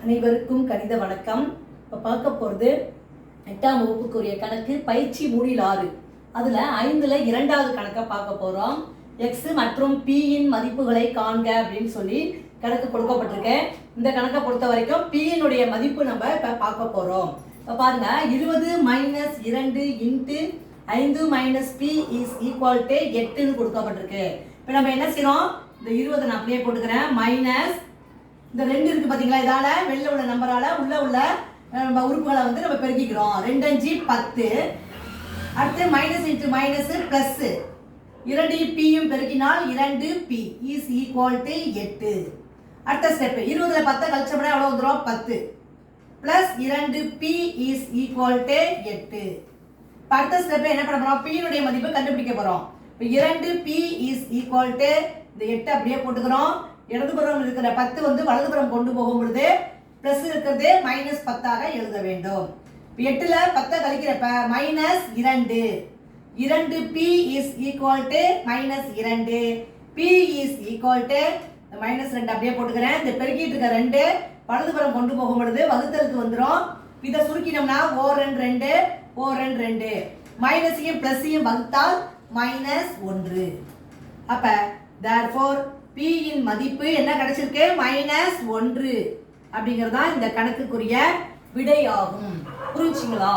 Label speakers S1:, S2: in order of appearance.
S1: அனைவருக்கும் கணித வணக்கம். இப்போ பார்க்க போகிறது 8ஆம் வகுப்புக்குரிய கணக்கு பயிற்சி 3/6. அதில் 5ல் 2வது கணக்கை பார்க்க போகிறோம். எக்ஸ் மற்றும் பியின் மதிப்புகளை காண்க அப்படின்னு சொல்லி கணக்கு கொடுக்கப்பட்டிருக்கேன். இந்த கணக்கை பொறுத்த வரைக்கும் பியினுடைய மதிப்பு நம்ம இப்போ பார்க்க போகிறோம். இப்போ பாருங்க, 20 - 2 × 5 - p = 8ன்னு கொடுக்கப்பட்டிருக்கு. இப்போ நம்ம என்ன செய்யறோம், இந்த 20 நான் அப்படியே போட்டுக்கிறேன், மைனஸ் இந்த 2 இருக்கு பார்த்தீங்களா, இதால வெளில உள்ள நம்பரால உள்ள நம்ம உறுப்புகளை வந்து நம்ம பெருக்கிக்கிறோம். 2 5 10. அடுத்து மைனஸ் இன்ட்டு மைனஸ் பிளஸ் 2 பியும் பெருக்கினால் 2p = 8. அடுத்த ஸ்டெப் 20ல 10 கழிச்சோம்னா எவ்வளவு வந்துரும், 10 பிளஸ் 2p = 8. அடுத்த ஸ்டெப் என்ன பண்ண போறோம், p னுடைய மதிப்பை கண்டுபிடிக்க போறோம். இப்போ 2p = இந்த 8 அப்படியே போட்டுக்கிறோம். இடதுபுறம் இருக்கிற 10 வந்து வலதுபுறம் கொண்டு போகும் பொழுது பிளஸ் இருக்கிறது -10ஆக எழுத வேண்டும். 8ல 10 கழிக்கிறப்ப -2 2p = -2 p = -2 அப்படியே போட்டுக்கிறேன். இந்த பெருக்கிட்டு இருக்க 2 வலதுபுறம் கொண்டு போகும் பொழுது வகுத்தலுக்கு வந்துடும். இதை சுருக்கினோம்னா ஓ2 2 மைனஸையும் பிளஸையும் வகுத்தால் -1. அப்ப therefore p இன் மதிப்பு என்ன கிடைச்சிருக்கு, -1 அப்படிங்கறதா இந்த கணக்குக்குரிய விடை ஆகும். புரிஞ்சுங்களா?